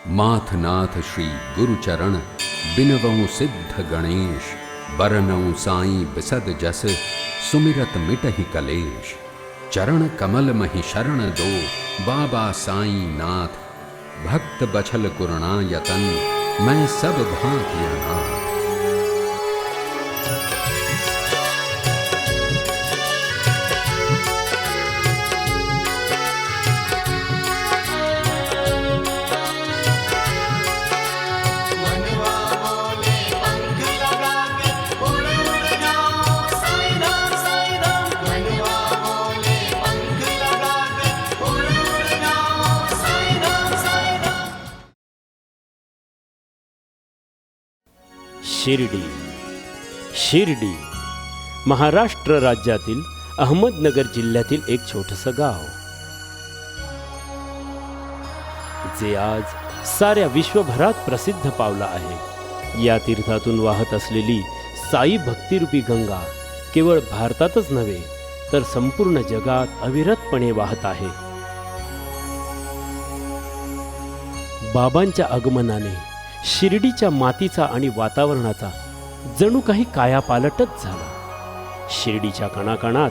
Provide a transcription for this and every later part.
माथनाथ श्री गुरुचरण बिनवऊं सिद्ध गणेश, बरनऊं साईं बिसद जस, सुमिरत मिटहि कलेश। चरण कमल महि शरण दो, बाबा साईं नाथ, भक्त बछल कुरना यतन, मैं सब भांति अनाथ। शिर्डी महाराष्ट्र राज्यातील अहमदनगर जिल्ह्यातील एक छोटंसं गाव, जे आज साऱ्या विश्वभरात प्रसिद्ध पावलं आहे। या तीर्थातून वाहत असलेली साई भक्तिरूपी गंगा केवळ भारतातच नव्हे तर संपूर्ण जगात अविरतपणे वाहत आहे। बाबांच्या आगमनाने शिर्डीच्या मातीचा आणि वातावरणाचा जणू काही कायापालटच झाला। शिर्डीच्या कणाकणात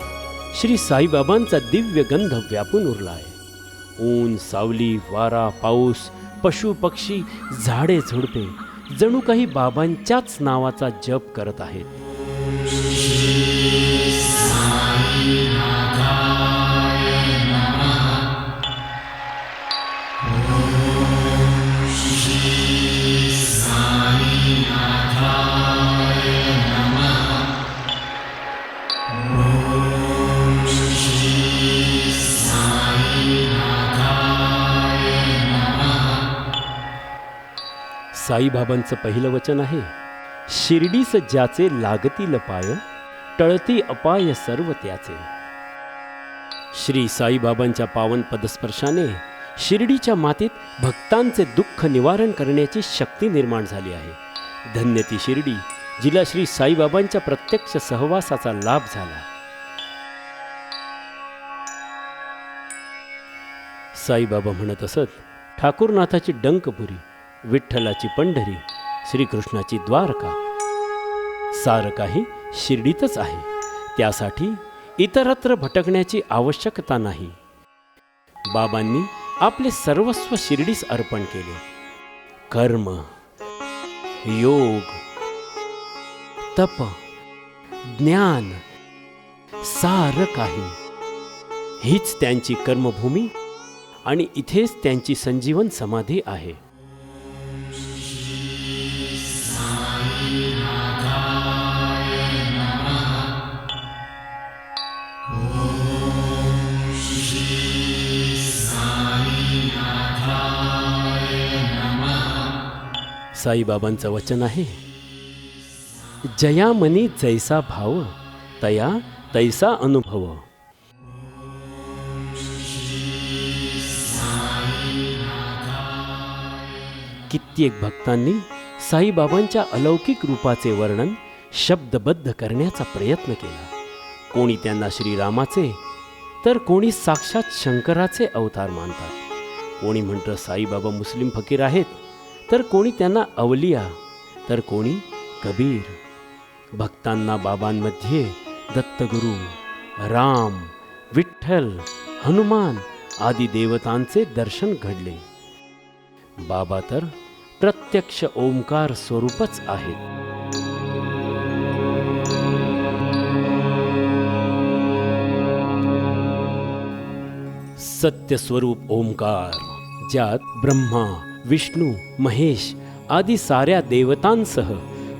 श्री साईबाबांचा दिव्य गंध व्यापून उरलाय। ऊन, सावली, वारा, पाऊस, पशु पक्षी, झाडे झुडपे जणू काही बाबांच्याच नावाचा जप करत आहेत। साईबाबांचं पहिलं वचन आहे, शिर्डीस ज्याचे लागतील पाय, टळती अपाय सर्व त्याचे। श्री साईबाबांच्या पावन पदस्पर्शाने शिर्डीच्या मातीत भक्तांचे दुःख निवारण करण्याची शक्ती निर्माण झाली आहे। धन्य ती शिर्डी, जिला श्री साईबाबांच्या प्रत्यक्ष सहवासाचा लाभ झाला। साईबाबा म्हणत असत, ठाकूरनाथाची डंकपुरी, विठ्ठलाची पंढरी, श्रीकृष्णाची द्वारका, सारं काही शिर्डीतच आहे। त्यासाठी इतरत्र भटकण्याची आवश्यकता नाही। बाबांनी आपले सर्वस्व शिर्डीस अर्पण केले। कर्म, योग, तप, ज्ञान, सारं काही हीच त्यांची कर्मभूमी आणि इथेच त्यांची संजीवन समाधी आहे। साईबाबांचं वचन आहे, जया मनी जैसा भाव, तया तैसा अनुभव। कित्येक भक्तांनी साईबाबांच्या अलौकिक रूपाचे वर्णन शब्दबद्ध करण्याचा प्रयत्न केला। कोणी त्यांना श्रीरामाचे, तर कोणी साक्षात शंकराचे अवतार मानतात। कोणी म्हणतं साईबाबा मुस्लिम फकीर आहेत, तर कोणी त्यांना अवलिया, तर कोणी कबीर। भक्तांना बाबांमध्ये दत्तगुरु, राम, विठ्ठल, हनुमान आदी देवतांचे दर्शन घडले। बाबा तर प्रत्यक्ष ओंकार स्वरूपच आहेत। सत्य स्वरूप ओंकार, ज्यात ब्रह्मा, विष्णू, महेश आदी साऱ्या देवतांसह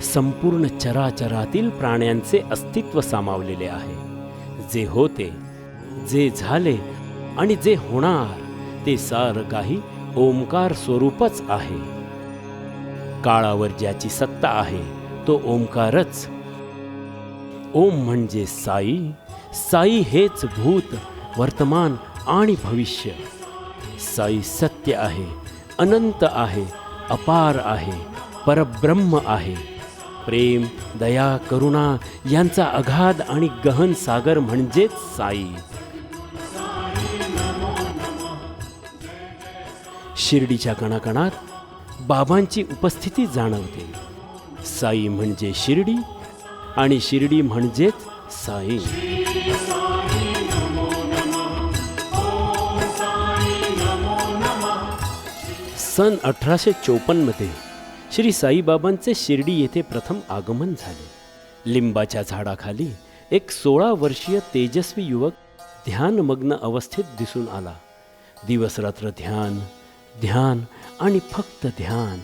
संपूर्ण चराचरातील प्राण्यांचे अस्तित्व सामावलेले आहे। जे होते, जे झाले आणि जे होणार ते सारं काही ओंकार स्वरूपच आहे। काळावर ज्याची सत्ता आहे तो ओंकारच। ओम म्हणजे साई, साई हेच भूत, वर्तमान आणि भविष्य। साई सत्य आहे, अनंत आहे, अपार आहे, परब्रह्म आहे। प्रेम, दया, करुणा यांचा अगाध आणि गहन सागर म्हणजेच साई। शिर्डीच्या कणाकणात बाबांची उपस्थिती जाणवते. साई म्हणजे शिर्डी आणि शिर्डी म्हणजेच साई. सन 1854 श्री साईबाबांचे शिर्डी येथे प्रथम आगमन झाले. लिंबाच्या झाडाखाली एक 16 वर्षीय तेजस्वी युवक ध्यानमग्न अवस्थेत दिसून आला. दिवसरात्र ध्यान ध्यान आणि फक्त ध्यान.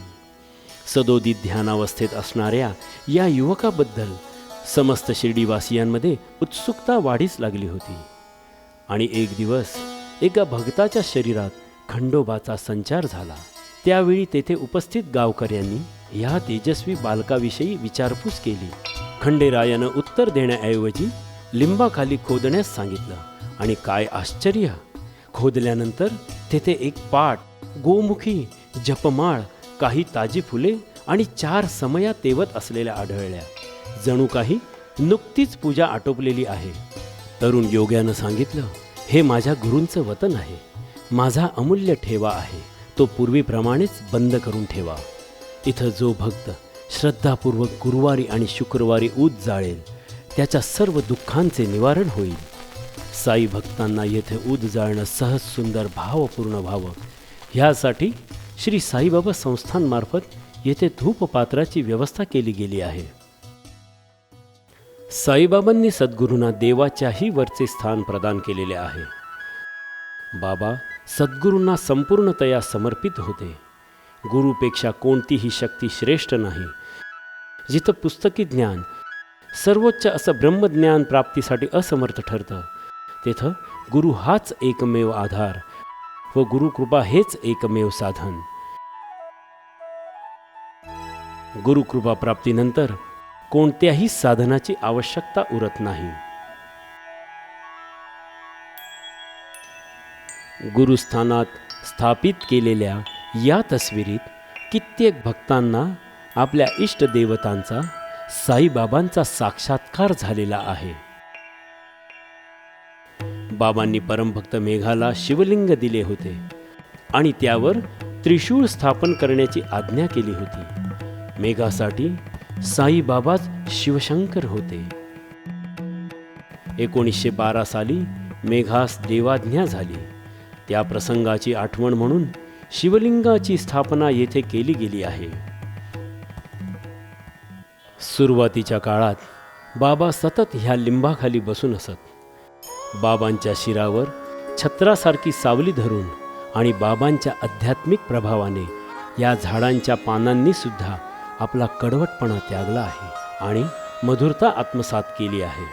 सदोदित ध्यानावस्थेत असणाऱ्या या युवकाबद्दल समस्त शिर्डीवासियांमध्ये उत्सुकता वाढीस लागली होती. आणि एक दिवस एका भक्ताच्या शरीरात खंडोबाचा संचार झाला. त्यावेळी तेथे उपस्थित गावकऱ्यांनी या तेजस्वी बालकाविषयी विचारपूस केली. खंडेरायानं उत्तर देण्याऐवजी लिंबाखाली खोदण्यास सांगितलं. आणि काय आश्चर्य, खोदल्यानंतर तेथे एक पाट, गोमुखी, जपमाळ, काही ताजी फुले आणि 4 समया तेवत असलेल्या आढळल्या. जणू काही नुकतीच पूजा आटोपलेली आहे. तरुण योग्यानं सांगितलं, हे माझ्या गुरूंचं वतन आहे. माझा अमूल्य ठेवा आहे. तो पूर्वीप्रमाणेच बंद करून ठेवा. इथं जो भक्त श्रद्धापूर्वक गुरुवारी आणि शुक्रवारी ऊद जाळेल त्याच्या सर्व दुःखांचे निवारण होईल. साई भक्तांना येथे ऊद जाळणं सहज सुंदर भावपूर्ण व्हावं ह्यासाठी श्री साईबाबा संस्थानमार्फत येथे धूपपात्राची व्यवस्था केली गेली आहे. साईबाबांनी सद्गुरूंना देवाच्याही वरचे स्थान प्रदान केलेले आहे. बाबा सद्गुरूंना संपूर्णतया समर्पित होते. गुरुपेक्षा कोणतीही शक्ती श्रेष्ठ नाही. जिथं पुस्तकी ज्ञान सर्वोच्च असं ब्रह्मज्ञान प्राप्तीसाठी असमर्थ ठरतं, तेथं गुरु हाच एकमेव आधार व गुरुकृपा हेच एकमेव साधन. गुरुकृपा प्राप्तीनंतर कोणत्याही साधनाची आवश्यकता उरत नाही. गुरुस्थानात स्थापित केलेल्या या तस्वीरीत कित्येक भक्तांना आपल्या इष्टदेवतांचा, साईबाबांचा साक्षात्कार झालेला आहे. बाबांनी परमभक्त मेघाला शिवलिंग दिले होते आणि त्यावर त्रिशूळ स्थापन करण्याची आज्ञा केली होती. मेघासाठी साईबाबाच शिवशंकर होते. 1912 साली मेघास देवाज्ञा झाली. त्या प्रसंगाची आठवण म्हणून शिवलिंगाची स्थापना येथे केली गेली आहे. सुरुवातीच्या काळात बाबा सतत ह्या लिंबाखाली बसून असत. बाबांच्या शिरावर छत्रासारखी सावली धरून आणि बाबांच्या आध्यात्मिक प्रभावाने या झाडांच्या पानांनी सुद्धा आपला कडवटपणा त्यागला आहे आणि मधुरता आत्मसात केली आहे.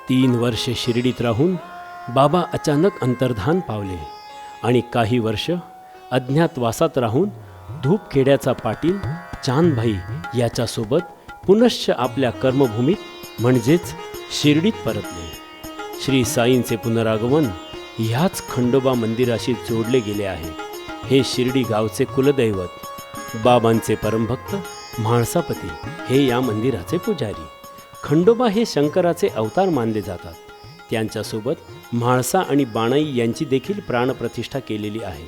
3 वर्षे शिर्डीत राहून बाबा अचानक अंतर्धान पावले आणि काही वर्ष अज्ञातवासात राहून धूपखेड्याचा पाटील चांदभाई याच्यासोबत पुनश्च आपल्या कर्मभूमीत म्हणजेच शिर्डीत परतले. श्री साईंचे पुनरागमन ह्याच खंडोबा मंदिराशी जोडले गेले आहे. हे शिर्डी गावचे कुलदैवत, बाबांचे परमभक्त म्हाळसापती हे या मंदिराचे पुजारी. खंडोबा हे शंकराचे अवतार मानले जातात. त्यांच्यासोबत म्हाळसा आणि बाणाई यांची देखील प्राणप्रतिष्ठा केलेली आहे.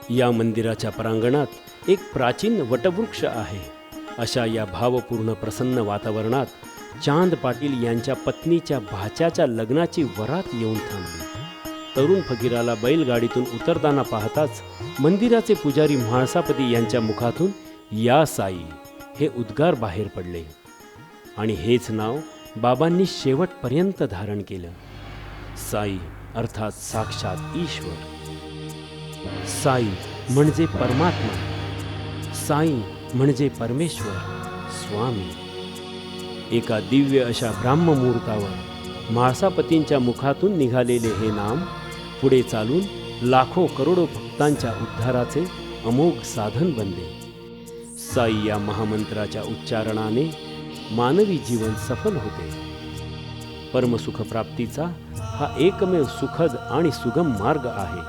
या मंदिराच्या प्रांगणात एक प्राचीन वटवृक्ष आहे. अशा या भावपूर्ण प्रसन्न वातावरणात चांद पाटील यांच्या पत्नीच्या भाच्याच्या लग्नाची वरात येऊन थांबली. तरुण फकीराला बैलगाडीतून उतरताना पाहताच मंदिराचे पुजारी म्हाळसापती यांच्या मुखातून या साई हे उद्गार बाहेर पडले आणि हेच नाव बाबांनी शेवटपर्यंत धारण केलं. साई अर्थात साक्षात ईश्वर. साई म्हणजे परमात्मा. साई म्हणजे परमेश्वर स्वामी. एका दिव्य अशा ब्राह्ममुहूर्तावर म्हाळसापतींच्या मुखातून निघालेले हे नाम पुढे चालून लाखो करोडो भक्तांच्या उद्धाराचे अमोघ साधन बनले. साई या महामंत्राच्या उच्चारणाने मानवी जीवन सफल होते. परमसुख प्राप्तीचा हा एकमेव सुखद आणि सुगम मार्ग आहे.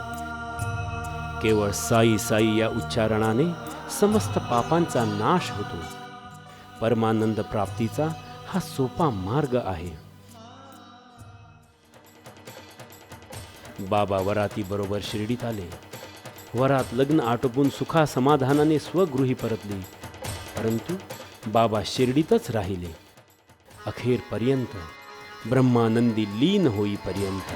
केवळ साई साई या उच्चारणाने समस्त पापांचा नाश होतो. परमानंद प्राप्तीचा हा सोपा मार्ग आहे. बाबा वरातीबरोबर शिर्डीत आले. वरात लग्न आटोपून सुखा समाधानाने स्वगृही परतली. परंतु बाबा शिर्डीतच राहिले, अखेरपर्यंत, ब्रह्मानंदी लीन होईपर्यंत.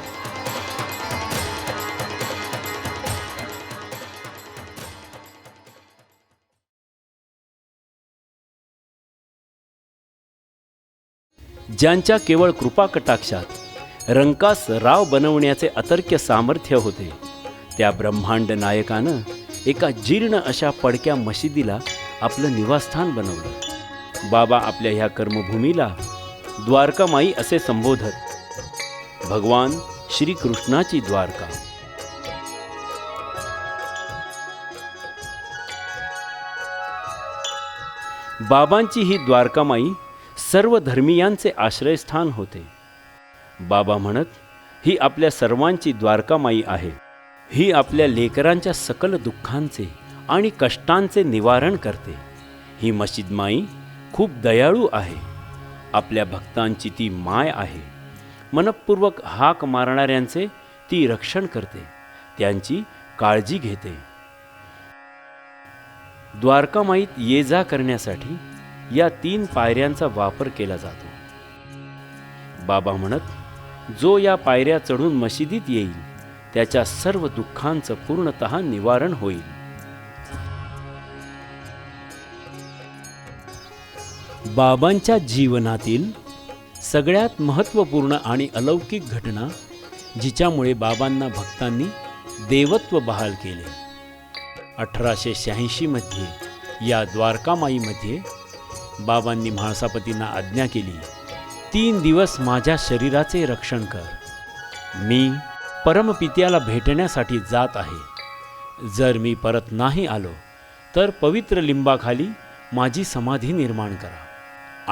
ज्यांच्या केवळ कृपा कटाक्षात रंकास राव बनवण्याचे अतर्क्य सामर्थ्य होते, त्या ब्रह्मांड नायकानं एका जीर्ण अशा पडक्या मशिदीला आपलं निवासस्थान बनवलं. बाबा आपल्या ह्या कर्मभूमीला द्वारकामाई असे संबोधत. भगवान श्रीकृष्णाची द्वारका. बाबांची ही द्वारकामाई सर्व धर्मीयांचे आश्रयस्थान होते. बाबा म्हणत, ही आपल्या सर्वांची द्वारकामाई आहे. ही आपल्या लेकरांच्या सकल दुःखांचे आणि कष्टांचे निवारण करते. ही मशीदमाई खूप दयाळू आहे. आपल्या भक्तांची ती माय आहे. मनपूर्वक हाक मारणाऱ्यांचे ती रक्षण करते, त्यांची काळजी घेते. द्वारकामाईत ये जा करण्यासाठी या 3 पायऱ्यांचा वापर केला जातो. बाबा म्हणत, जो या पायऱ्या चढून मशिदीत येईल त्याच्या सर्व दुःखांचं पूर्णतः निवारण होईल. बाबांच्या जीवनातील सगळ्यात महत्त्वपूर्ण आणि अलौकिक घटना, जिच्यामुळे बाबांना भक्तांनी देवत्व बहाल केले. 1886 मध्ये या द्वारकामाईमध्ये बाबांनी म्हाळसापतींना आज्ञा केली, 3 दिवस माझ्या शरीराचे रक्षण कर. मी परमपित्याला भेटण्यासाठी जात आहे. जर मी परत नाही आलो तर पवित्र लिंबाखाली माझी समाधी निर्माण करा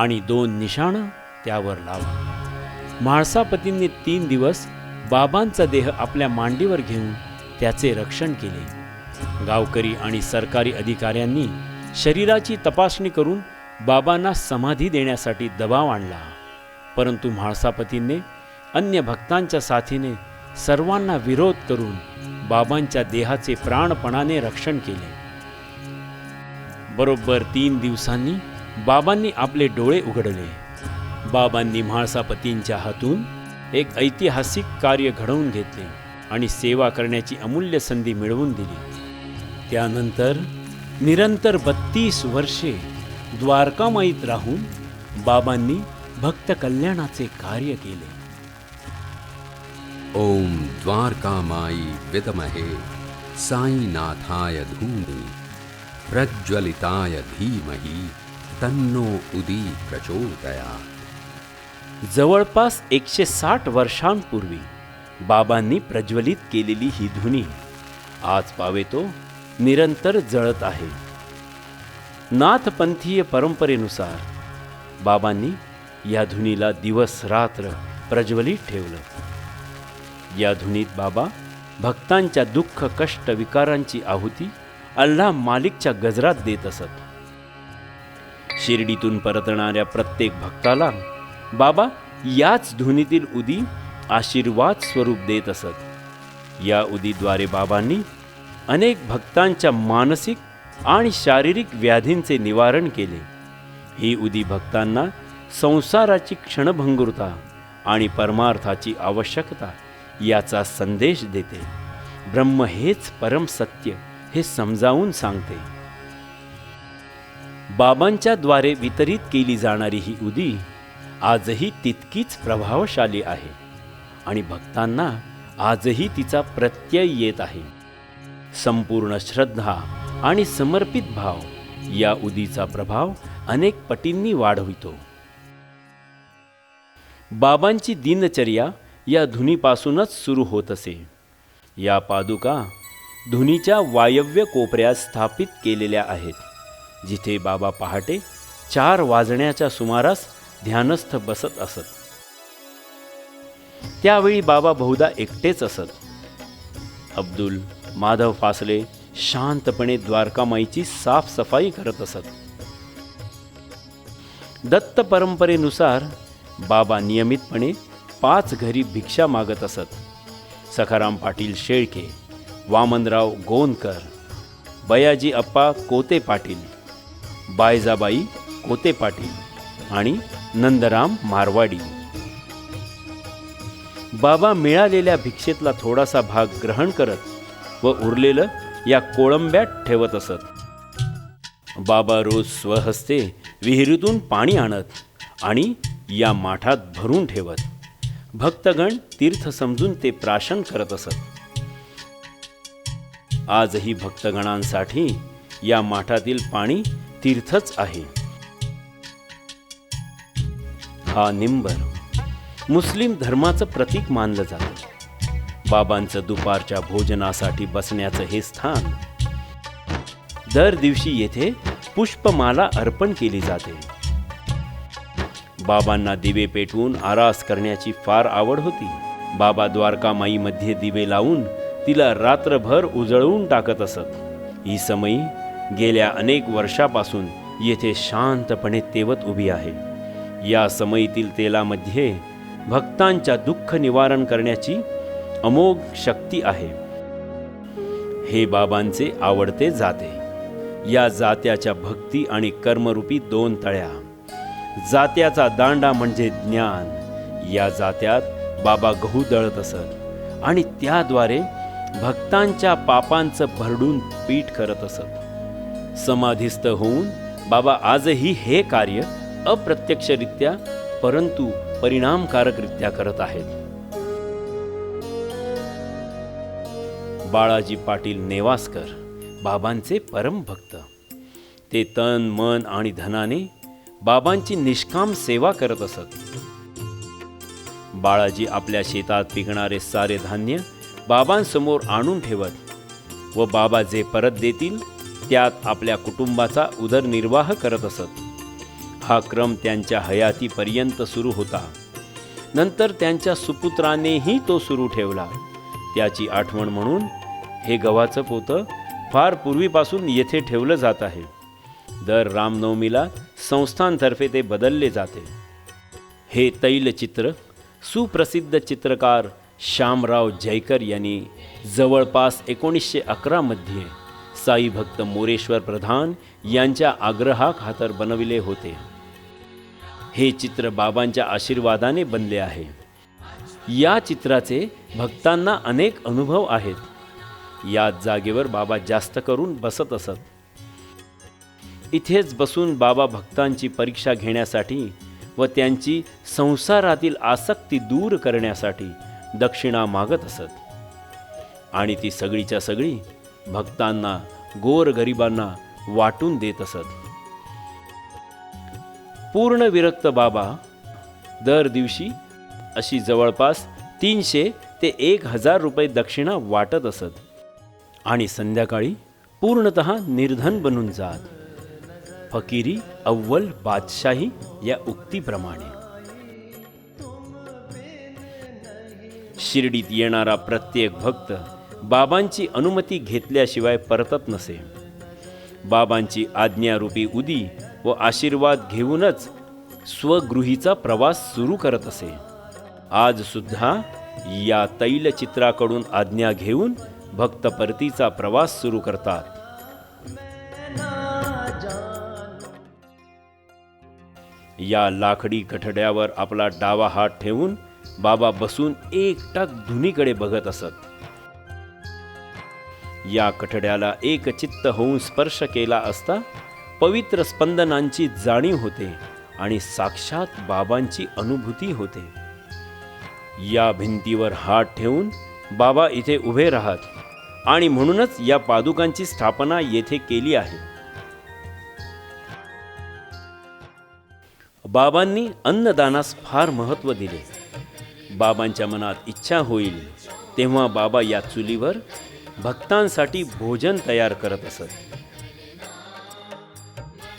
आणि 2 निशाणं त्यावर लावा. म्हाळसापतींनी 3 दिवस बाबांचा देह आपल्या मांडीवर घेऊन त्याचे रक्षण केले. गावकरी आणि सरकारी अधिकाऱ्यांनी शरीराची तपासणी करून बाबांना समाधी देण्यासाठी दबाव आणला. परंतु म्हाळसापतींनी अन्य भक्तांच्या साथीने सर्वांना विरोध करून बाबांच्या देहाचे प्राणपणाने रक्षण केले. बरोबर 3 दिवसांनी बाबांनी आपले डोळे उघडले. बाबांनी म्हाळसापतींच्या हातून एक ऐतिहासिक कार्य घडवून घेतले आणि सेवा करण्याची अमूल्य संधी मिळवून दिली. त्यानंतर निरंतर 32 वर्षे द्वारकामाईत राहून बाबांनी भक्त कल्याणाचे कार्य केले. ओम द्वारकामाई विद्महे साईनाथाय धूमि प्रज्वलिताय धीमहि तन्नो उदी प्रचोदयात्. जवळपास 160 वर्षांपूर्वी बाबांनी प्रज्वलित केलेली ही धुनी आज पावेतो निरंतर जळत आहे. नाथपंथीय परंपरेनुसार बाबांनी या धुनीला दिवस रात्र प्रज्वलित ठेवलं. या धुनीत बाबा भक्तांच्या दुःख कष्ट विकारांची आहुती अल्लाह मालिकच्या गजरात देत असत. शिर्डीतून परतणाऱ्या प्रत्येक भक्ताला बाबा याच धुनीतील उदी आशीर्वाद स्वरूप देत असत. या उदीद्वारे बाबांनी अनेक भक्तांच्या मानसिक आणि शारीरिक व्याधींचे निवारण केले. ही उदी भक्तांना संसाराची क्षणभंगुरता आणि परमार्थाची आवश्यकता याचा संदेश देते. ब्रह्म हेच परम सत्य हे समजावून सांगते. बाबांच्या द्वारे वितरित केली जाणारी ही उदी आजही तितकीच प्रभावशाली आहे आणि भक्तांना आजही तिचा प्रत्यय येत आहे. संपूर्ण श्रद्धा आणि समर्पित भाव या उदीचा प्रभाव अनेक पटींनी वाढवितो. बाबांची दिनचर्या या धुनीपासूनच सुरू होत असे. या पादुका धुनीच्या वायव्य कोपऱ्यात स्थापित केलेल्या आहेत, जिथे बाबा पहाटे 4 वाजण्याच्या सुमारास ध्यानस्थ बसत असत. त्यावेळी बाबा बहुधा एकटेच असत. अब्दुल माधव फासले शांतपणे द्वारकामाईची साफसफाई करत असत. दत्त परंपरेनुसार बाबा नियमितपणे 5 घरी भिक्षा मागत असत. सखाराम पाटील शेळके, वामनराव गोंदकर, बयाजी अप्पा कोते पाटील, बायजाबाई कोते पाटील आणि नंदराम मारवाडी. बाबा मिळालेल्या भिक्षेतला थोडासा भाग ग्रहण करत व उरलेलं या कोळंब्यात ठेवत असत. बाबा रोज स्वहस्ते विहिरीतून पाणी आणत आणि या माठात भरून ठेवत. भक्तगण तीर्थ समजून ते प्राशन करत असत. आजही भक्तगणांसाठी या माठातील पाणी तीर्थच आहे. हा निंबर मुस्लिम धर्माचं प्रतीक मानलं जातं. बाबांचं दुपारच्या भोजनासाठी बसण्याचं हे स्थान. दर दिवशी येथे पुष्पमाला अर्पण केली जाते. बाबांना दिवे पेटवून आरास करण्याची फार आवड होती. बाबा द्वारकामाईमध्ये दिवे लावून तिला रात्रभर उजळवून टाकत असत. ही समई गेल्या अनेक वर्षापासून येथे शांतपणे तेवत उभी आहे. या समईतील तेलामध्ये भक्तांच्या दुःख निवारण करण्याची अमोघ शक्ती आहे. हे बाबांचे आवडते जाते. या जात्याच्या भक्ती आणि कर्मरूपी 2 तळ्या. जात्याचा दांडा म्हणजे ज्ञान. या जात्यात बाबा गहू दळत असत आणि त्याद्वारे भक्तांच्या पापांचं भरडून पीठ करत असत. समाधिस्थ होऊन बाबा आजही हे कार्य अप्रत्यक्षरित्या परंतु परिणामकारकरित्या करत आहेत. बाळाजी पाटील नेवासकर बाबांचे परम भक्त. ते तन मन आणि धनाने बाबांची निष्काम सेवा करत असत. बाळाजी आपल्या शेतात पिकणारे सारे धान्य बाबांसमोर आणून ठेवत व बाबा जे परत देतील त्यात आपल्या कुटुंबाचा उदरनिर्वाह करत असत. हा क्रम त्यांच्या हयातीपर्यंत सुरू होता. नंतर त्यांच्या सुपुत्रानेही तो सुरू ठेवला. त्याची आठवण म्हणून हे गव्हाचं पोतं फार पूर्वीपासून येथे ठेवलं जात आहे. दर रामनवमीला संस्थांतर्फे ते बदलले जाते. हे तैलचित्र सुप्रसिद्ध चित्रकार श्यामराव जयकर यांनी जवळपास 1911 मध्ये साई भक्त मोरेश्वर प्रधान यांच्या आग्रहाखातर बनविले होते. हे चित्र बाबांच्या आशीर्वादाने बनले आहे. या चित्राचे भक्तांना अनेक अनुभव आहेत. याच जागेवर बाबा जास्त करून बसत असत. इथेच बसून बाबा भक्तांची परीक्षा घेण्यासाठी व त्यांची संसारातील आसक्ती दूर करण्यासाठी दक्षिणा मागत असत आणि ती सगळीच्या सगळी भक्तांना गोरगरिबांना वाटून देत असत. पूर्ण विरक्त बाबा दर दिवशी अशी जवळपास 300 ते 1000 रुपये दक्षिणा वाटत असत आणि संध्याकाळी पूर्णतः निर्धन बनून जात. फकीरी अव्वल बादशाही या उक्तीप्रमाणे. शिर्डीत येणारा प्रत्येक भक्त बाबांची अनुमती घेतल्याशिवाय परतत नसे. बाबांची आज्ञारूपी उदी व आशीर्वाद घेऊनच स्वगृहीचा प्रवास सुरू करत असे. आज सुद्धा या तैलचित्राकडून आज्ञा घेऊन भक्त परतीचा प्रवास सुरू करतात. या लाकडी कठड्यावर आपला डावा हात ठेवून बाबा बसून एकटक धुनीकडे बघत असत. या कठड्याला एकचित्त होऊन स्पर्श केला असता पवित्र स्पंदनांची जाणीव होते आणि साक्षात बाबांची अनुभूती होते. या भिंतीवर हात ठेवून बाबा इथे उभे राहत आणि म्हणूनच या पादुकांची स्थापना येथे केली आहे. बाबांनी अन्नदानास फार महत्त्व दिले. बाबांच्या मनात इच्छा होईल तेव्हा बाबा या चुलीवर भक्तांसाठी भोजन तयार करत असत.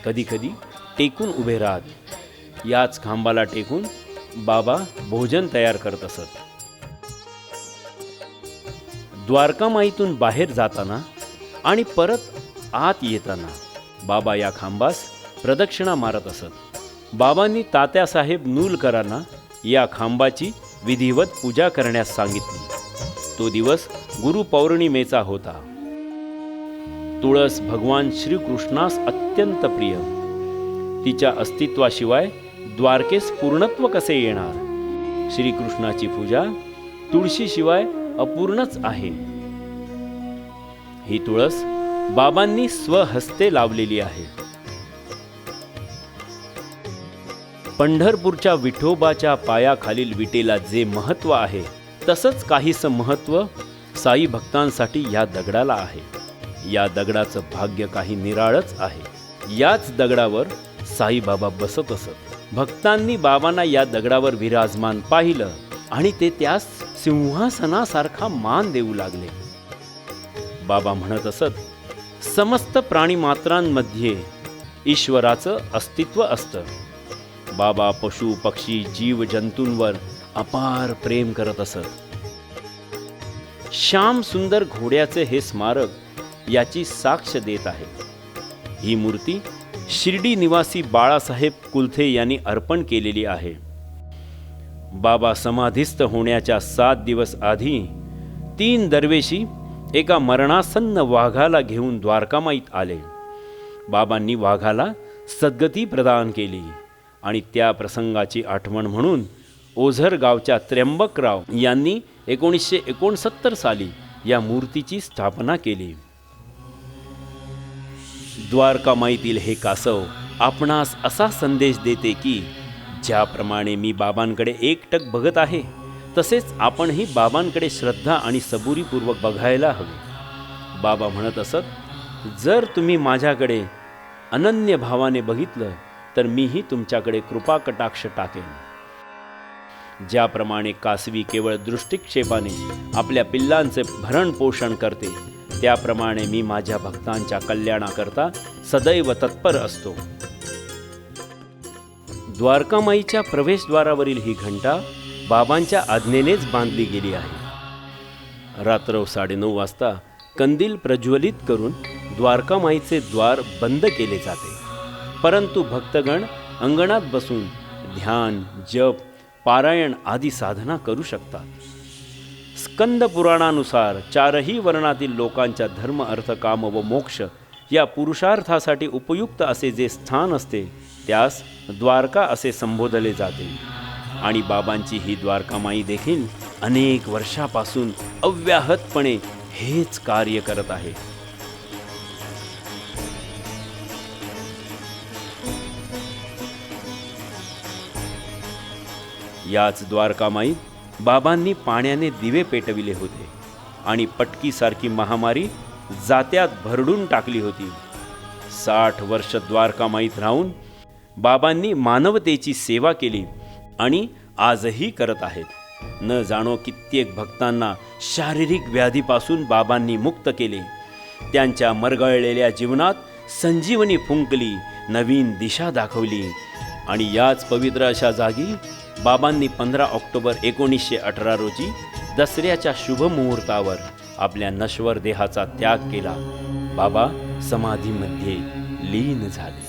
कधी कधी टेकून उभे राहत याच खांबाला टेकून बाबा भोजन तयार करत असत. द्वारकामाईतून बाहेर जाताना आणि परत आत येताना बाबा या खांबास प्रदक्षिणा मारत असत. बाबांनी तात्यासाहेब नूलकरांना या खांबाची विधिवत पूजा करण्यास सांगितली. तो दिवस गुरुपौर्णिमेचा होता. तुळस भगवान श्रीकृष्णास अत्यंत प्रिय. तिच्या अस्तित्वाशिवाय द्वारकेस पूर्णत्व कसे येणार? श्रीकृष्णाची पूजा तुळशीशिवाय अपूर्णच आहे. ही तुळस बाबांनी स्वहस्ते लावलेली आहे. पंढरपूरच्या विठोबाच्या पायाखालील विटेला जे महत्त्व आहे, तसंच काहीसं महत्त्व साई भक्तांसाठी या दगडाला आहे. या दगडाचं भाग्य काही निराळच आहे. याच दगडावर साईबाबा बसत असत. भक्तांनी बाबांना या दगडावर विराजमान पाहिलं आणि ते त्यास सिंहासनासारखा मान देऊ लागले. बाबा म्हणत असत, समस्त प्राणीमात्रांमध्ये ईश्वराचं अस्तित्व असतं. बाबा पशु पक्षी जीव जंतूंवर अपार प्रेम करत असत. श्याम सुंदर घोड्याचे हे स्मारक याची साक्ष देत आहे. ही मूर्ती शिर्डी निवासी बाळासाहेब कुलथे यांनी अर्पण केलेली आहे. बाबा समाधिस्थ होण्याच्या 7 दिवस आधी 3 दरवेशी एका मरणासन्न वाघाला घेऊन द्वारकामाईत आले. बाबांनी वाघाला सद्गती प्रदान केली आणि त्या प्रसंगाची आठवण म्हणून ओझर गावच्या त्र्यंबकराव यांनी 1969 साली या मूर्तीची स्थापना केली. द्वारकामाईतील हे कासव आपणास असा संदेश देते की ज्याप्रमाणे मी बाबांकडे एकटक बघत आहे, तसेच आपणही बाबांकडे श्रद्धा आणि सबुरीपूर्वक बघायला हवे. बाबा म्हणत असत, जर तुम्ही माझ्याकडे अनन्य भावाने बघितलं तर मीही तुमच्याकडे कृपा कटाक्ष टाकेन. ज्याप्रमाणे कासवी केवळ दृष्टिक्षेपाने आपल्या पिल्लांचे भरण पोषण करते, त्याप्रमाणे मी माझ्या भक्तांच्या कल्याणाकरता सदैव तत्पर असतो. द्वारकामाईच्या प्रवेशद्वारावरील ही घंटा बाबांच्या आज्ञेनेच बांधली गेली आहे. रात्र 9:30 वाजता कंदील प्रज्वलित करून द्वारकामाईचे द्वार बंद केले जाते. परंतु भक्तगण अंगणात बसून ध्यान, जप, पारायण आदी साधना करू शकतात. स्कंद पुराणानुसार 4ही वर्णातील लोकांच्या धर्म, अर्थ, काम व मोक्ष या पुरुषार्थासाठी उपयुक्त असे जे स्थान असते, त्यास द्वारका असे संबोधले जाते. आणि बाबांची ही द्वारकामाई देखील अनेक वर्षापासून अव्याहतपणे हेच कार्य करत आहे. याच द्वारकामाईत बाबांनी पाण्याने दिवे पेटविले होते आणि पटकीसारखी महामारी जात्यात भरडून टाकली होती. 60 वर्ष द्वारकामाईत राहून बाबांनी मानवतेची सेवा केली आणि आजही करत आहेत. न जाणो कित्येक भक्तांना शारीरिक व्याधीपासून बाबांनी मुक्त केले. त्यांच्या मरगळलेल्या जीवनात संजीवनी फुंकली, नवीन दिशा दाखवली. आणि याच पवित्र अशा जागी बाबांनी 15 ऑक्टोबर 1918 रोजी दसऱ्याच्या शुभ मुहूर्तावर आपल्या नश्वर देहाचा त्याग केला. बाबा समाधीमध्ये लीन झाले.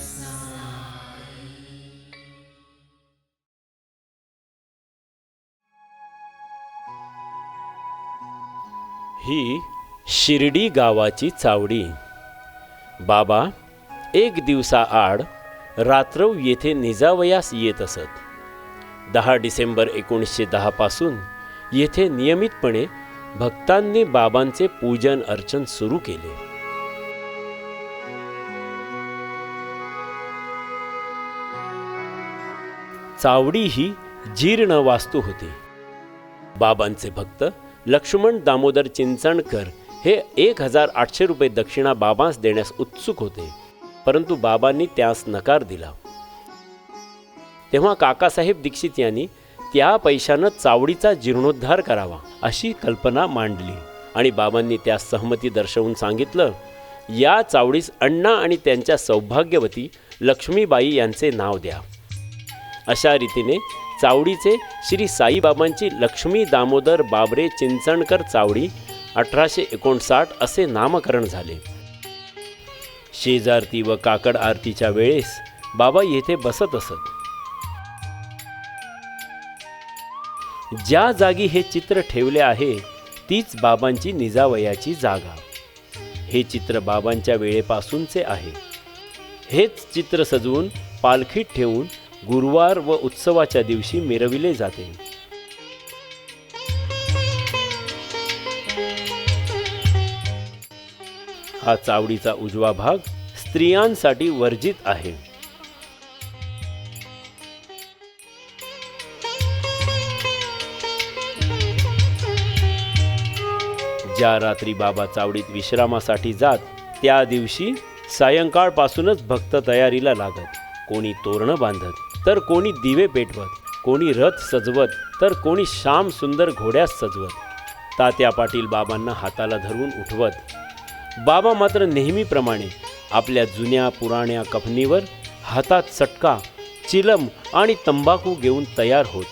ही शिर्डी गावाची चावडी. बाबा एक दिवसाआड रात्रव येथे निजावयास येत असत. 10 डिसेंबर 1910 पासून येथे नियमितपणे भक्तांनी बाबांचे पूजन अर्चन सुरू केले. चावडी ही जीर्ण वास्तू होती. बाबांचे भक्त लक्ष्मण दामोदर चिंचणकर हे 1800 रुपये दक्षिणा बाबांस देण्यास उत्सुक होते, परंतु बाबांनी त्यास नकार दिला. तेव्हा काकासाहेब दीक्षित यांनी त्या पैशानं चावडीचा जीर्णोद्धार करावा अशी कल्पना मांडली आणि बाबांनी त्यास सहमती दर्शवून सांगितलं, या चावडीस अण्णा आणि त्यांच्या सौभाग्यवती लक्ष्मीबाई यांचे नाव द्या. अशा रीतीने चावडीचे श्री साईबाबांची लक्ष्मी दामोदर बाबरे चिंचणकर चावडी 1859 असे नामकरण झाले. शेजारती व काकड आरतीच्या वेळेस बाबा येथे बसत असत. ज्या जागी हे चित्र ठेवले आहे तीच बाबांची निजावयाची जागा. हे चित्र बाबांच्या वेळेपासूनचे आहे. हेच चित्र सजवून पालखीत ठेवून गुरुवार व उत्सवाच्या दिवशी मिरविले जाते. हा चावडीचा उजवा भाग स्त्रियांसाठी वर्जित आहे. ज्या रात्री बाबा चावडीत विश्रामासाठी जात त्या दिवशी सायंकाळपासूनच भक्त तयारीला लागत. कोणी तोरणं बांधत तर कोणी दिवे पेटवत, कोणी रथ सजवत तर कोणी श्याम सुंदर घोड्यास सजवत. तात्या पाटील बाबांना हाताला धरून उठवत. बाबा मात्र नेहमीप्रमाणे आपल्या जुन्या पुराण्या कफनीवर हातात चटका, चिलम आणि तंबाखू घेऊन तयार होत.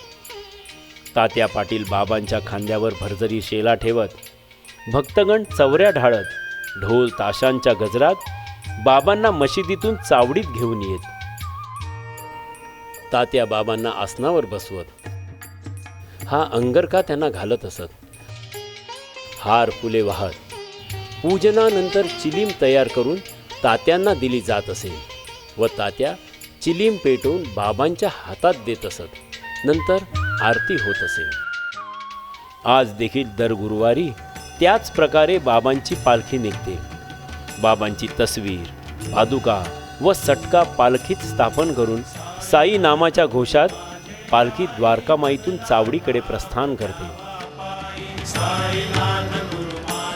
तात्या पाटील बाबांच्या खांद्यावर भरजरी शेला ठेवत, भक्तगण चवऱ्या ढाळत, ढोल ताशांच्या गजरात बाबांना मशिदीतून चावडीत घेऊन येत. तात्या बाबांना आसनावर बसवत. हा अंगरखा त्यांना घालत असत. हार फुले वाहत पूजनानंतर चिलीम तयार करून तात्यांना दिली जात असे व तात्या चिलीम पेटवून बाबांच्या हातात देत असत. नंतर आरती होत असे. आज देखील दर गुरुवारी त्याच प्रकारे बाबांची पालखी निघते. बाबांची तस्वीर, पादुका व सटका पालखीत स्थापन करून साई नामाच्या घोषात पालखी द्वारकामाईतून चावडीकडे प्रस्थान करते.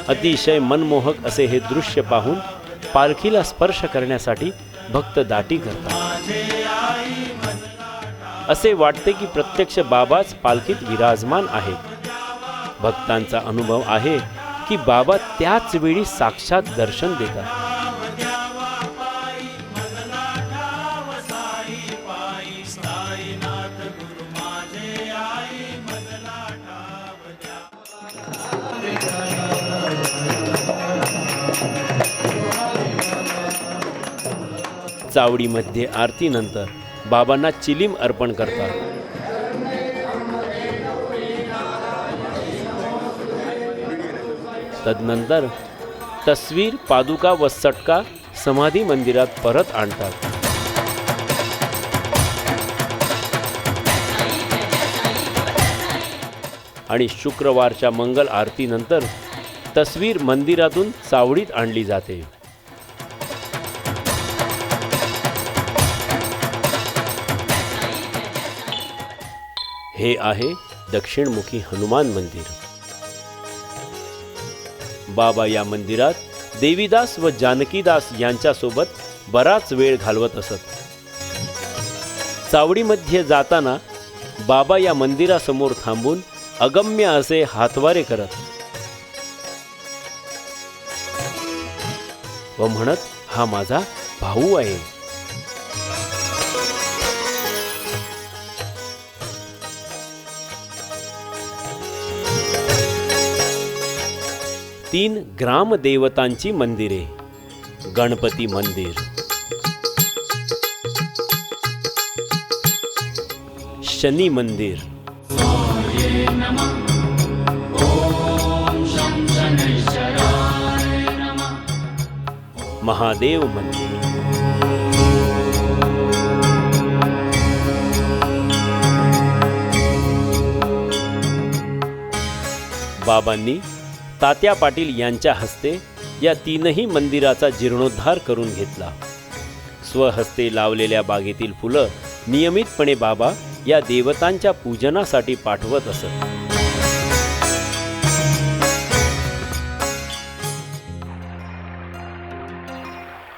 अतिशय मनमोहक असे हे दृश्य पाहून पालखीला स्पर्श करण्यासाठी भक्त दाटी करतात. असे वाटते की प्रत्यक्ष बाबाच पालखीत विराजमान आहेत. भक्तांचा अनुभव आहे की बाबा त्याच वेळी साक्षात दर्शन देतात. चावडीमध्ये आरतीनंतर बाबांना चिलीम अर्पण करतात. तदनंतर तस्वीर, पादुका व सटका समाधी मंदिरात परत आणतात. आणि शुक्रवारच्या मंगल आरतीनंतर तस्वीर मंदिरातून चावडीत आणली जाते. हे आहे दक्षिणमुखी हनुमान मंदिर. बाबा या मंदिरात देवीदास व जानकीदास यांच्यासोबत बराच वेळ घालवत असत. चावडीमध्ये जाताना बाबा या मंदिरासमोर थांबून अगम्य असे हातवारे करत व म्हणत, हा माझा भाऊ आहे. तीन ग्रामदेवतांची मंदिरे. गणपती मंदिर, शनी मंदिर, महादेव मंदिर. बाबांनी तात्या पाटील यांच्या हस्ते या तीनही मंदिराचा जीर्णोद्धार करून घेतला. स्वहस्ते लावलेल्या बागेतील फुलं नियमितपणे बाबा या देवतांच्या पूजनासाठी पाठवत असत.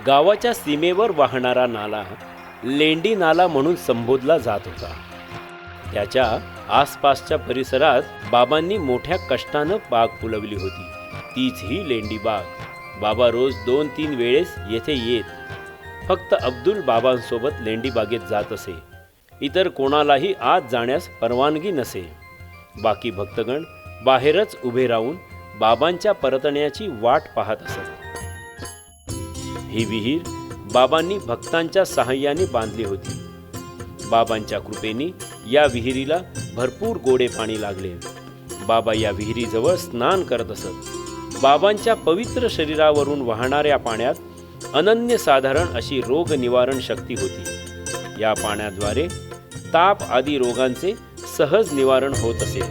गावाच्या सीमेवर वाहणारा नाला लेंडी नाला म्हणून संबोधला जात होता. त्याच्या आसपासच्या परिसरात बाबांनी मोठ्या कष्टानं बाग फुलवली होती. तीच ही लेंडी बाग. बाबा रोज 2-3 वेळेस येथे येत. फक्त अब्दुल बाबांसोबत लेंडी बागेत जात असे. इतर कोणालाही आत जाण्यास परवानगी नसे. बाकी भक्तगण बाहेरच उभे राहून बाबांच्या परतण्याची वाट पाहत असत. ही विहीर बाबांनी भक्तांच्या सहाय्याने बांधली होती. बाबांच्या कृपेने या विहिरीला भरपूर गोडे पाणी लागले. बाबा या विहिरीजवळ स्नान करत असत. बाबांच्या पवित्र शरीरावरून वाहणाऱ्या पाण्यात अनन्यसाधारण अशी रोग निवारण शक्ती होती. या पाण्याद्वारे ताप आदी रोगांचे सहज निवारण होत असे.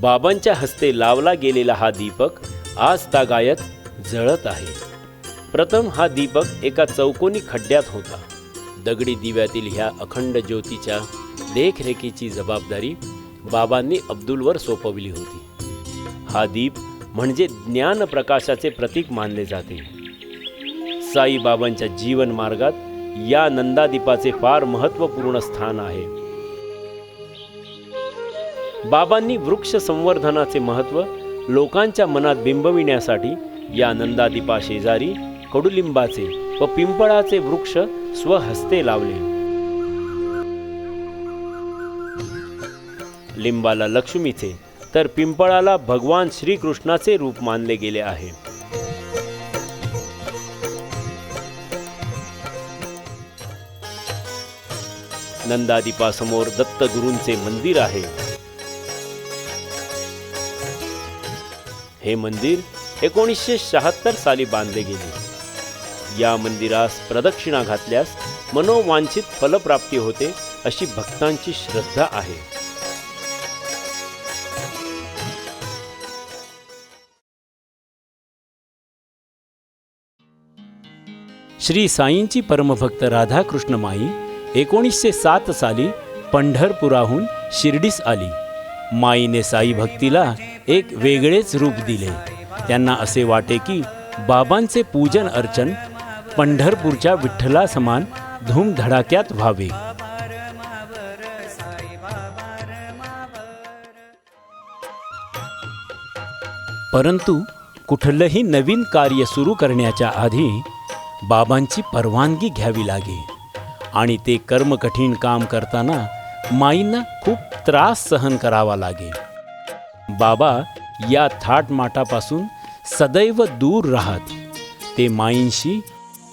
बाबांच्या हस्ते लावला गेलेला हा दीपक आज तागायत जळत आहे. प्रथम हा दीपक एका चौकोनी खड्ड्यात होता. दगडी दिव्यातील ह्या अखंड ज्योतीच्या देखरेखीची जबाबदारी बाबांनी अब्दुलवर सोपवली होती. हा दीप म्हणजे ज्ञान प्रकाशाचे प्रतीक मानले जाते. साईबाबांच्या जीवन मार्गात या नंदादीपाचे फार महत्त्वपूर्ण स्थान आहे. बाबांनी वृक्ष संवर्धनाचे महत्त्व लोकांच्या मनात बिंबविण्यासाठी या नंदादीपा शेजारी कडुलिंबाचे व पिंपळाचे वृक्ष स्वहस्ते लावले. लिंबाला लक्ष्मीचे तर पिंपळाला भगवान श्रीकृष्णाचे रूप मानले गेले आहे. नंदादीपासमोर दत्तगुरूंचे मंदिर आहे. हे मंदिर 1976 साली बांधले गेले. या मंदिरास प्रदक्षिणा घातल्यास मनोवांछित फलप्राप्ती होते अशी भक्तांची श्रद्धा आहे. श्री साईंची परमभक्त राधाकृष्ण माई 1907 साली पंढरपुराहून शिर्डीस आली. माईने साई भक्तीला एक वेगळेच रूप दिले. त्यांना असे वाटे की बाबांचे पूजन अर्चन पंढरपूरच्या विठ्ठला समान धूमधडाक्यात व्हावे. परंतु कुठलंही नवीन कार्य सुरू करण्याच्या आधी बाबांची परवानगी घ्यावी लागे आणि ते कर्मकठीण काम करताना माईंना खूप त्रास सहन करावा लागे. बाबा या थाटमाटापासून सदैव दूर राहत. ते माईंशी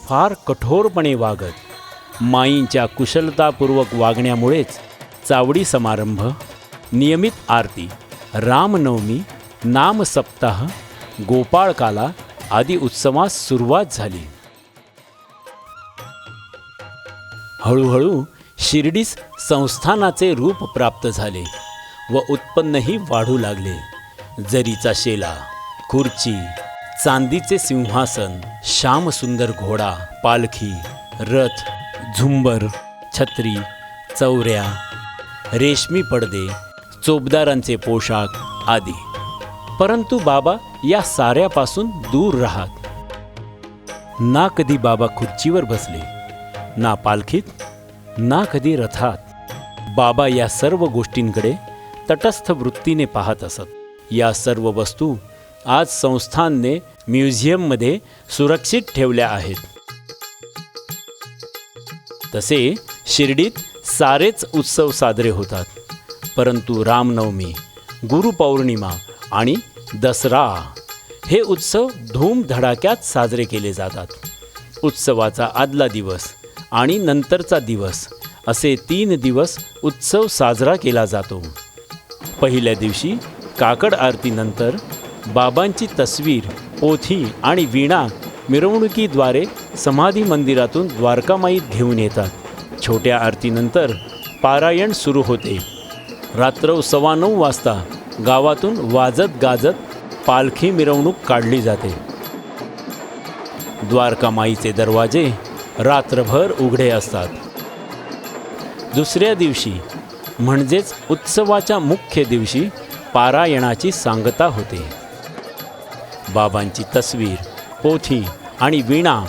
फार कठोरपणे वागत. माईंच्या कुशलतापूर्वक वागण्यामुळेच चावडी समारंभ, नियमित आरती, रामनवमी, नामसप्ताह, गोपाळकाला आदी उत्सवास सुरुवात झाली. हळूहळू शिर्डीस संस्थानाचे रूप प्राप्त झाले व उत्पन्नही वाढू लागले. जरीचा शेला, खुर्ची, चांदीचे सिंहासन, श्यामसुंदर घोडा, पालखी, रथ, झुंबर, छत्री, चौऱ्या, रेशमी पडदे, चोपदारांचे पोशाख आदी. परंतु बाबा या साऱ्यापासून दूर राहत. ना कधी बाबा खुर्चीवर बसले, ना पालखीत, ना कधी रथात. बाबा या सर्व गोष्टींकडे तटस्थ वृत्तीने पाहत असत. या सर्व वस्तू आज संस्थानने म्युझियममध्ये सुरक्षित ठेवल्या आहेत. तसे शिर्डीत सारेच उत्सव साजरे होतात. परंतु रामनवमी, गुरुपौर्णिमा आणि दसरा हे उत्सव धूमधडाक्यात साजरे केले जातात. उत्सवाचा आदला दिवस आणि नंतरचा दिवस असे 3 दिवस उत्सव साजरा केला जातो. पहिल्या दिवशी काकड आरतीनंतर बाबांची तस्वीर, पोथी आणि वीणा मिरवणुकीद्वारे समाधी मंदिरातून द्वारकामाईत घेऊन येतात. छोट्या आरतीनंतर पारायण सुरू होते. रात्र 9:15 वाजता गावातून वाजत गाजत पालखी मिरवणूक काढली जाते. द्वारकामाईचे दरवाजे रात्रभर उघडे असतात. दुसऱ्या दिवशी म्हणजेच उत्सवाच्या मुख्य दिवशी पारायणाची सांगता होते. बाबांची तस्वीर, पोथी आणि वीणा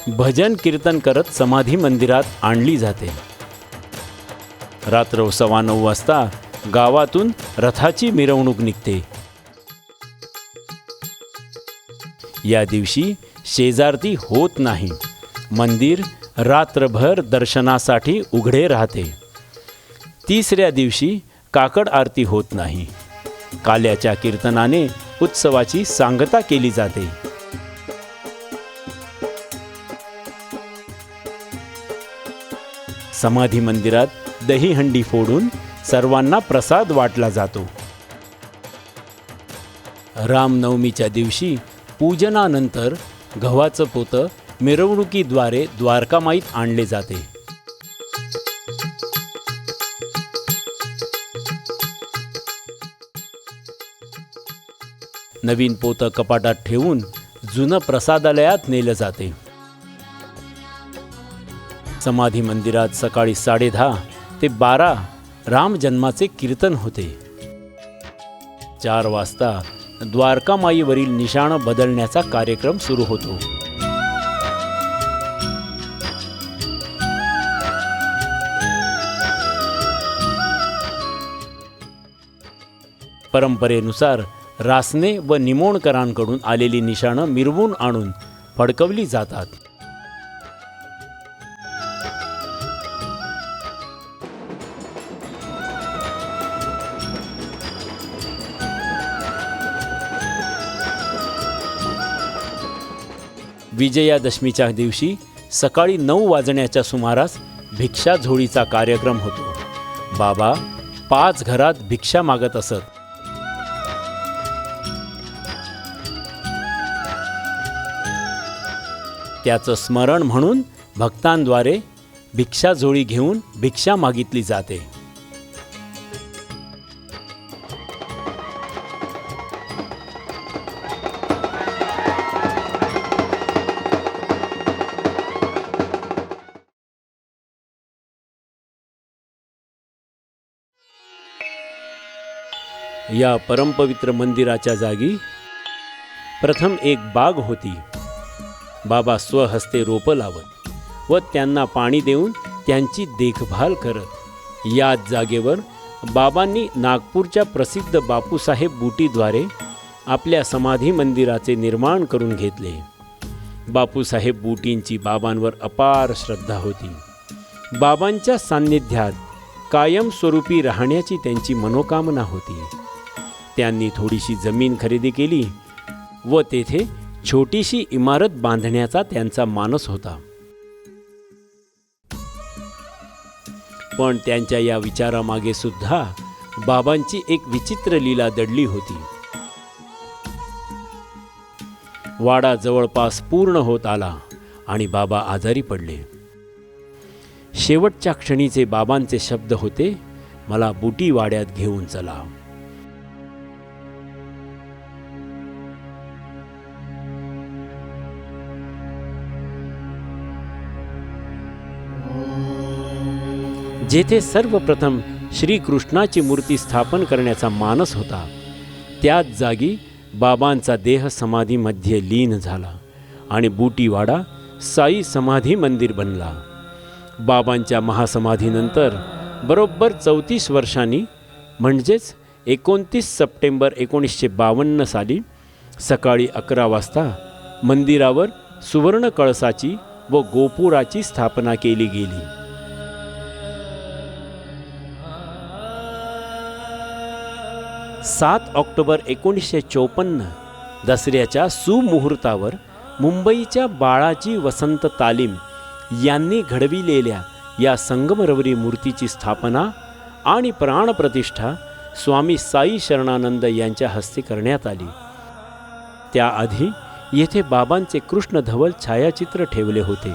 भजन कीर्तन करत समाधी मंदिरात आणली जाते. रात्र 9:15 वाजता गावातून रथाची मिरवणूक निघते. या दिवशी शेजारती होत नाही. मंदिर रात्रभर दर्शनासाठी उघडे राहते. तिसऱ्या दिवशी काकड आरती होत नाही. काल्याच्या कीर्तनाने उत्सवाची सांगता केली जाते. समाधी मंदिरात दहीहंडी फोडून सर्वांना प्रसाद वाटला जातो. रामनवमीच्या दिवशी पूजनानंतर गव्हाचं पोतं मिरवणुकीद्वारे द्वारकामाईत आणले जाते. नवीन पोतं कपाटात ठेवून जुनं प्रसादालयात नेलं जाते. समाधी मंदिरात सकाळी 10:30 ते 12 राम जन्माचे कीर्तन होते. 4 वाजता द्वारकामाईवरील निशाण बदलण्याचा कार्यक्रम सुरू होतो. परंपरेनुसार रासने व निमोणकरांकडून आलेली निशाणं मिरवून आणून फडकवली जातात. विजयादशमीच्या दिवशी सकाळी 9 वाजण्याच्या सुमारास भिक्षा झोळीचा कार्यक्रम होतो. बाबा 5 घरात भिक्षा मागत असत. त्याचं स्मरण म्हणून भक्तांद्वारे भिक्षाझोळी घेऊन भिक्षा मागितली जाते. या परमपवित्र मंदिराच्या जागी प्रथम एक बाग होती. बाबा स्वहस्ते रोपं लावत व त्यांना पाणी देऊन त्यांची देखभाल करत. याच जागेवर बाबांनी नागपूरच्या प्रसिद्ध बापूसाहेब बुटीद्वारे आपल्या समाधी मंदिराचे निर्माण करून घेतले. बापूसाहेब बुटींची बाबांवर अपार श्रद्धा होती. बाबांच्या सान्निध्यात कायमस्वरूपी राहण्याची त्यांची मनोकामना होती. त्यांनी थोडीशी जमीन खरेदी केली व तेथे छोटीशी इमारत बांधण्याचा त्यांचा मानस होता. पण त्यांच्या या विचारामागे सुद्धा बाबांची एक विचित्र लीला दडली होती. वाडा जवळपास पूर्ण होत आला आणि बाबा आजारी पडले. शेवटच्या क्षणीचे बाबांचे शब्द होते, मला बुटी वाड्यात घेऊन चला. जेथे सर्वप्रथम श्रीकृष्णाची मूर्ती स्थापन करण्याचा मानस होता, त्याच जागी बाबांचा देह समाधीमध्ये लीन झाला आणि बुटीवाडा साई समाधी मंदिर बनला. बाबांच्या महासमाधीनंतर बरोबर 34 वर्षांनी म्हणजेच 29 सप्टेंबर 1952 साली सकाळी 11 वाजता मंदिरावर सुवर्ण कळसाची व गोपुराची स्थापना केली गेली. 7 ऑक्टोबर 1954 दसऱ्याच्या सुमुहूर्तावर मुंबईच्या बाळाजी वसंत तालीम यांनी घडविलेल्या या संगमरवरी मूर्तीची स्थापना आणि प्राणप्रतिष्ठा स्वामी साई शरणानंद यांच्या हस्ते करण्यात आली. त्याआधी येथे बाबांचे कृष्णधवल छायाचित्र ठेवले होते.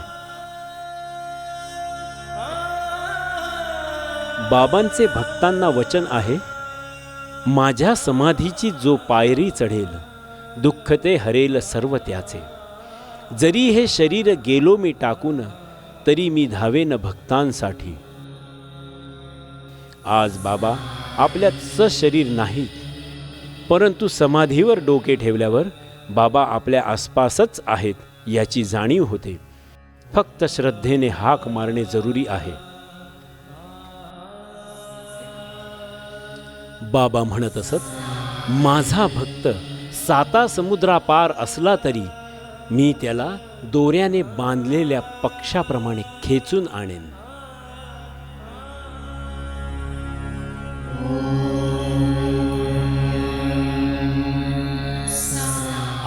बाबांचे भक्तांना वचन आहे, माझ्या समाधीची जो पायरी चढेल, दुःख ते हरेल सर्व त्याचे. जरी हे शरीर गेलो मी टाकून, तरी मी धावेन भक्तांसाठी. आज बाबा आपल्यात सशरीर नाहीत, परंतु समाधीवर डोके ठेवल्यावर बाबा आपल्या आसपासच आहेत याची जाणीव होते. फक्त श्रद्धेने हाक मारणे जरुरी आहे. बाबा म्हणत असत, माझा भक्त 7 समुद्रापार असला तरी मी त्याला दोऱ्याने बांधलेल्या पक्षाप्रमाणे खेचून आणेन.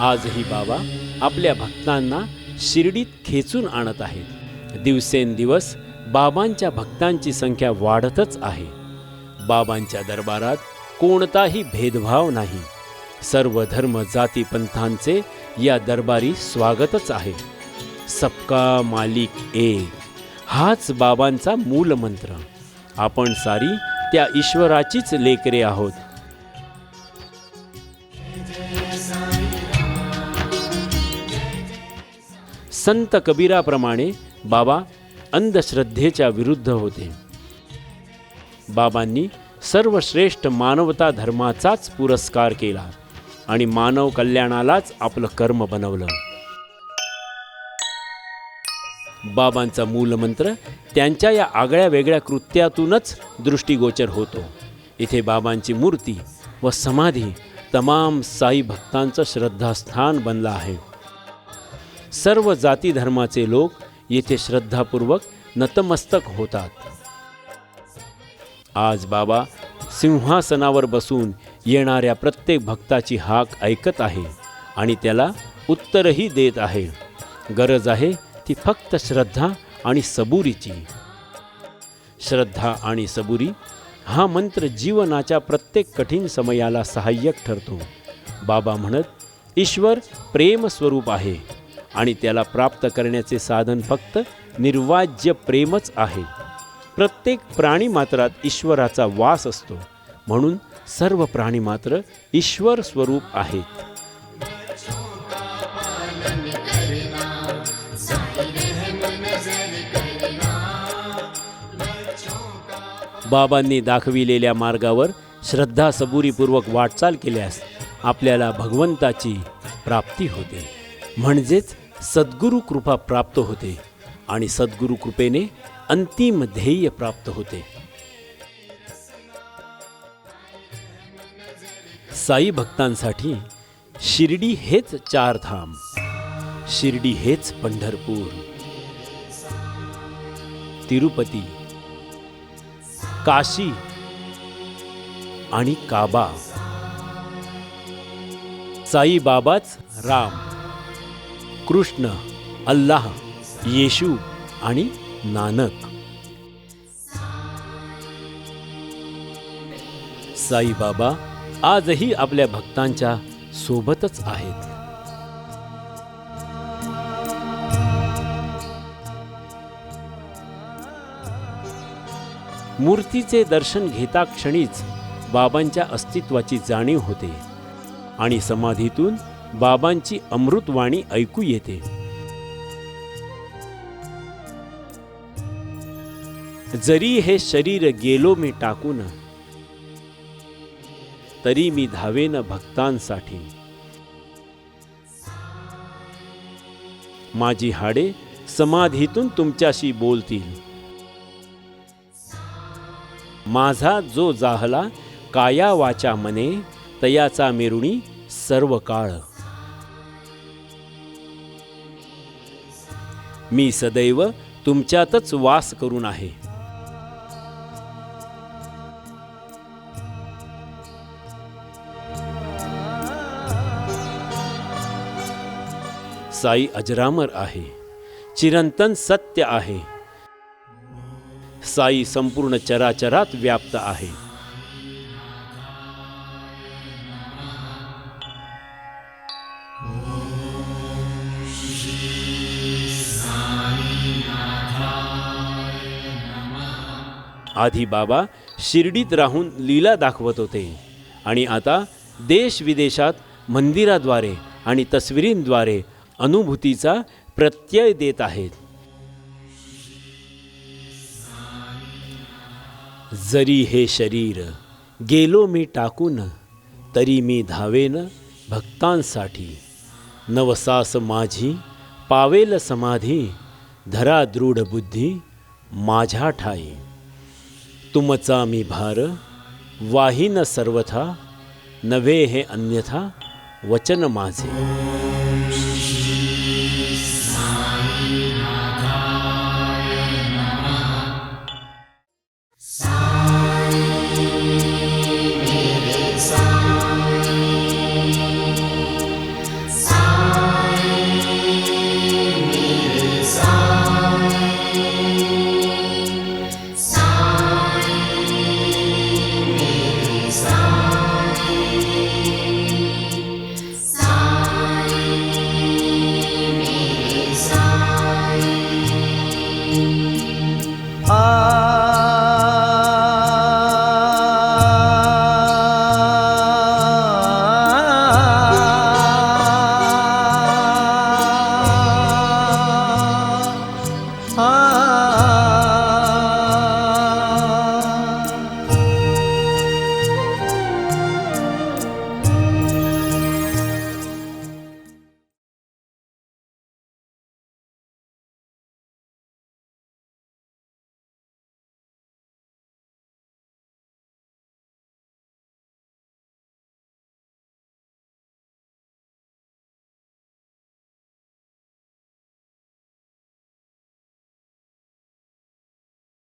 आजही बाबा आपल्या भक्तांना शिर्डीत खेचून आणत आहेत. दिवसेंदिवस बाबांच्या भक्तांची संख्या वाढतच आहे. बाबांच्या दरबारात कोणताही भेदभाव नाही. सर्व धर्म जाती पंथांचे या दरबारी स्वागतच आहे. सबका मालिक एक हाच बाबांचा मूल मंत्र. आपण सारी त्या ईश्वराचीच लेकरे आहोत. संत कबीराप्रमाणे बाबा अंधश्रद्धेच्या विरुद्ध होते. बाबांनी सर्वश्रेष्ठ मानवता धर्माचाच पुरस्कार केला आणि मानव कल्याणालाच आपलं कर्म बनवलं. बाबांचा मूलमंत्र त्यांच्या या आगळ्या वेगळ्या कृत्यातूनच दृष्टीगोचर होतो. इथे बाबांची मूर्ती व समाधी तमाम साई भक्तांचं श्रद्धास्थान बनलं आहे. सर्व जाती धर्माचे लोक येथे श्रद्धापूर्वक नतमस्तक होतात. आज बाबा सिंहासनावर बसून येणाऱ्या प्रत्येक भक्ताची हाक ऐकत आहे आणि त्याला उत्तरही देत आहे. गरज आहे ती फक्त श्रद्धा आणि सबुरीची. श्रद्धा आणि सबुरी हा मंत्र जीवनाच्या प्रत्येक कठीण समयाला सहाय्यक ठरतो. बाबा म्हणत, ईश्वर प्रेम स्वरूप आहे आणि त्याला प्राप्त करण्याचे साधन फक्त निर्वाज्य प्रेमच आहे. प्रत्येक प्राणीमात्रात ईश्वराचा वास असतो, म्हणून सर्व प्राणीमात्र ईश्वर स्वरूप आहेत. बाबांनी दाखविलेल्या मार्गावर श्रद्धा सबुरीपूर्वक वाटचाल केल्यास आपल्याला भगवंताची प्राप्ती होते, म्हणजेच सद्गुरु कृपा प्राप्त होते आणि सद्गुरु कृपेने अंतिम ध्येय प्राप्त होते. साई भक्तांसाठी शिर्डी हेच चारधाम, शिर्डी हेच पंढरपूर, तिरुपती, काशी आणि काबा. साई बाबाच राम, कृष्ण, अल्लाह, येशू आणि नानक. साई बाबा आजही आपल्या भक्तांच्या सोबतच आहेत. मूर्तीचे दर्शन घेता क्षणीच बाबांच्या अस्तित्वाची जाणीव होते आणि समाधीतून बाबांची अमृतवाणी ऐकू येते. जरी हे शरीर गेलो मी टाकून, तरी मी धावेन भक्तांसाठी. माझी हाडे समाधीतून तुमच्याशी बोलतील. माझा जो जाहला काया वाचा मने, तयाचा मेरुणी सर्व काळ. मी सदैव तुमच्यातच वास करून आहे. साई अजरामर आहे, चिरंतन सत्य आहे. साई संपूर्ण चराचरात व्याप्त आहे. आधी बाबा शिर्डीत राहून लीला दाखवत होते आणि आता देश विदेशात मंदिराद्वारे आणि तस्वीरींद्वारे अनुभूतीचा प्रत्यय देत आहेत. जरी हे शरीर गेलो मी टाकून, तरी मी धावेन भक्तांसाठी. नवसास माझी पावेल समाधी, धरा दृढ बुद्धी माझ्या ठाई. तुमचा मी भार वाहीन सर्वथा, नव्हे हे अन्यथा वचन माझे.